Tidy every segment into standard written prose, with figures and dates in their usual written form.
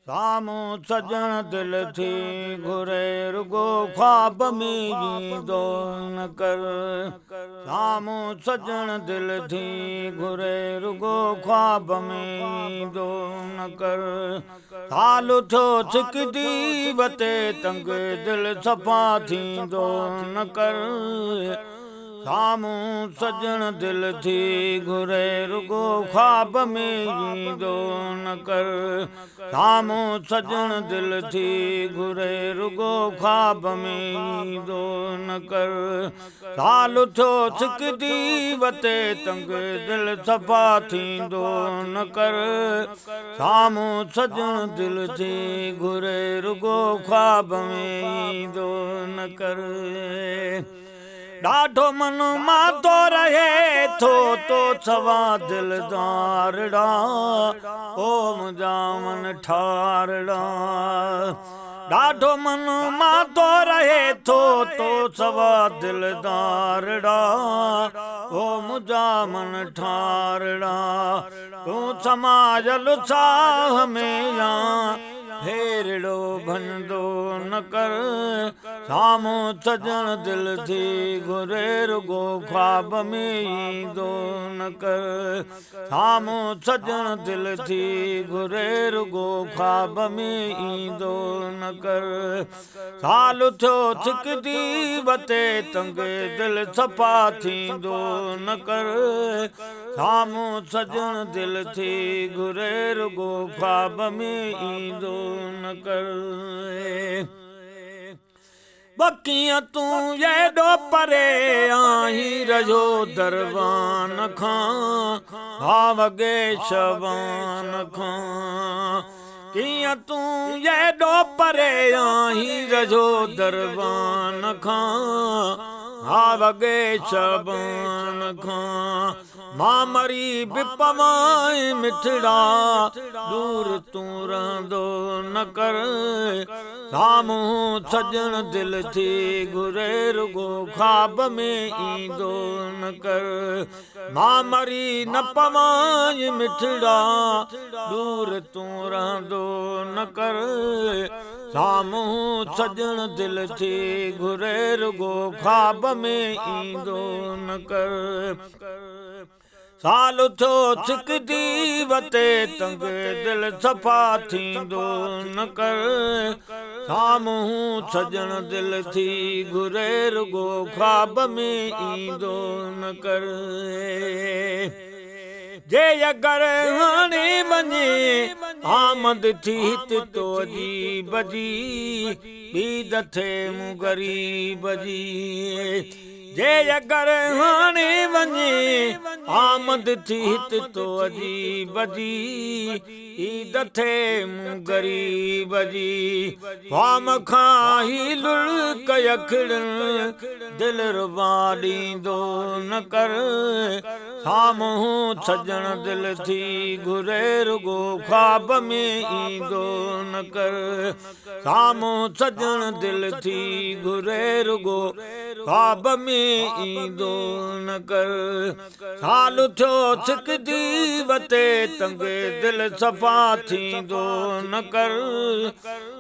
साम्हूं सजण दिलि थी घुरे रुगो ख्वाब में जींदो न कर। साम्हूं सजण दिलि थी घुरे रुगो ख्वाब में ईंदो न कर। हाल थियो छिकदी वते तंग दिलि सफ़ा थींदो न कर। साम्हूं सजण दिलि थी घुरे रुगो ख्वाब में ईंदो न कर। साम्हूं सजण दिलि थी घुरे रुगो ख्वाब में ईंदो न कर। हाल थियो छिकदी वते तंग दिलि सफ़ा थींदो न कर। साम्हूं सजण दिलि थी घुरे रुगो ख्वाब में ईंदो न कर। ॾाढो मन मातो रहे थो तो सवा दिलदारड़ा ओ मुंहिंजा मन ठारड़ा। ॾाढो मन मातो रहे थो तो सवा दिलदारड़ा ओ मुंहिंजा मन ठारड़ा। तूं समाजल साह में या फेरड़ो भंदो न कर। साम्हूं सजण दिलि थी घुरे रुगो ख्वाब में ईंदो न कर। साम्हूं सजण दिलि थी घुरे रुगो ख्वाब में ईंदो न कर। हाल थियो छिकदी वते तंग दिलि सफ़ा थींदो न कर। साम्हूं सजण दिलि थी घुरे रुगो ख्वाब में ईंदो न कर। बकीअ तूं एॾो परे आहीं रहियो दरबान खां भावगे शबान खां। कीअं तूं एॾो परे आहीं रहियो दरबान खां भावगे शबान खां। मां मरी बि पवां मिठड़ा दूर तूं रहंदो न कर। साम्हूं सजण दिलि थी घुरे रुगो ख्वाब में ईंदो न कर। मां मरी न पवां मिठड़ा दूर तूं रहंदो न कर। साम्हूं सजण दिलि थी घुरे रुगो ख्वाब में ईंदो न कर। साल थियो छिकदी वते तंग दिलि सफ़ा थींदो न कर। साम्हूं सजण दिलि थी घुरे रुगो ख्वाब में ईंदो न कर। जे अगरि हाणे वञे आमद थी तो अजीब जी ॿी दथे मूं ग़रीब जी। जे अगरि हाणे वञे आमद थी तो अजीब जी ईद थे मूं ग़रीब जी। वाम खां ही लुढ़क अखिड़नि दिलि रुबा ॾींदो न कर। साम्हूं सजण दिलि थी घुरे रुगो ख्वाब में ईंदो न कर। साम्हूं सजण दिलि थी घुरे रुगो ख्वाब में ईंदो न कर। हाल थियो छिकदी वते तंग दिलि सफ़ा थींदो न कर।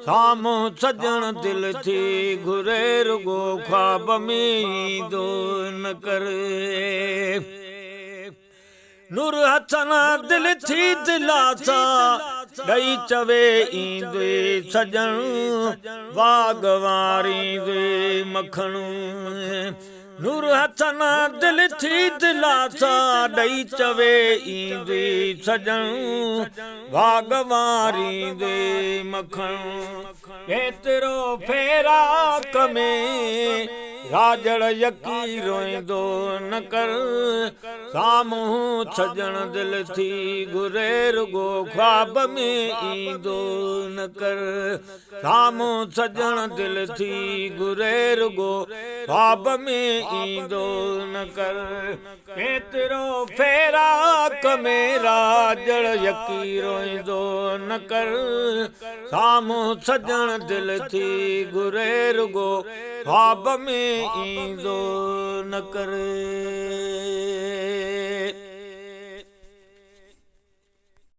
साम्हूं सजण दिलि थी घुरे रुगो ख्वाब में ईंदो न कर। नूर हसन दिलि थी दिलासा ॾेई चवे ईंदे सजण बाग वारींदे मखणू। नूर हसन दिलि थी दिलासा ॾेई चवे ईंदे सजण बाग वारींदे मखणू। एतिरो फेराक में राजड़ यकी रोईंदो न कर। साम्हूं सजण दिलि थी घुरे रुगो ख्वाब में ईंदो न कर। साम्हूं सजण दिलि थी घुरे रुगो ख्वाब में ईंदो न कर। एतिरो फेराक में राजड़ यकी रोईंदो न कर। साम्हूं सजण दिलि थी घुरे रुगो ख्वाब में ईंदो न करे।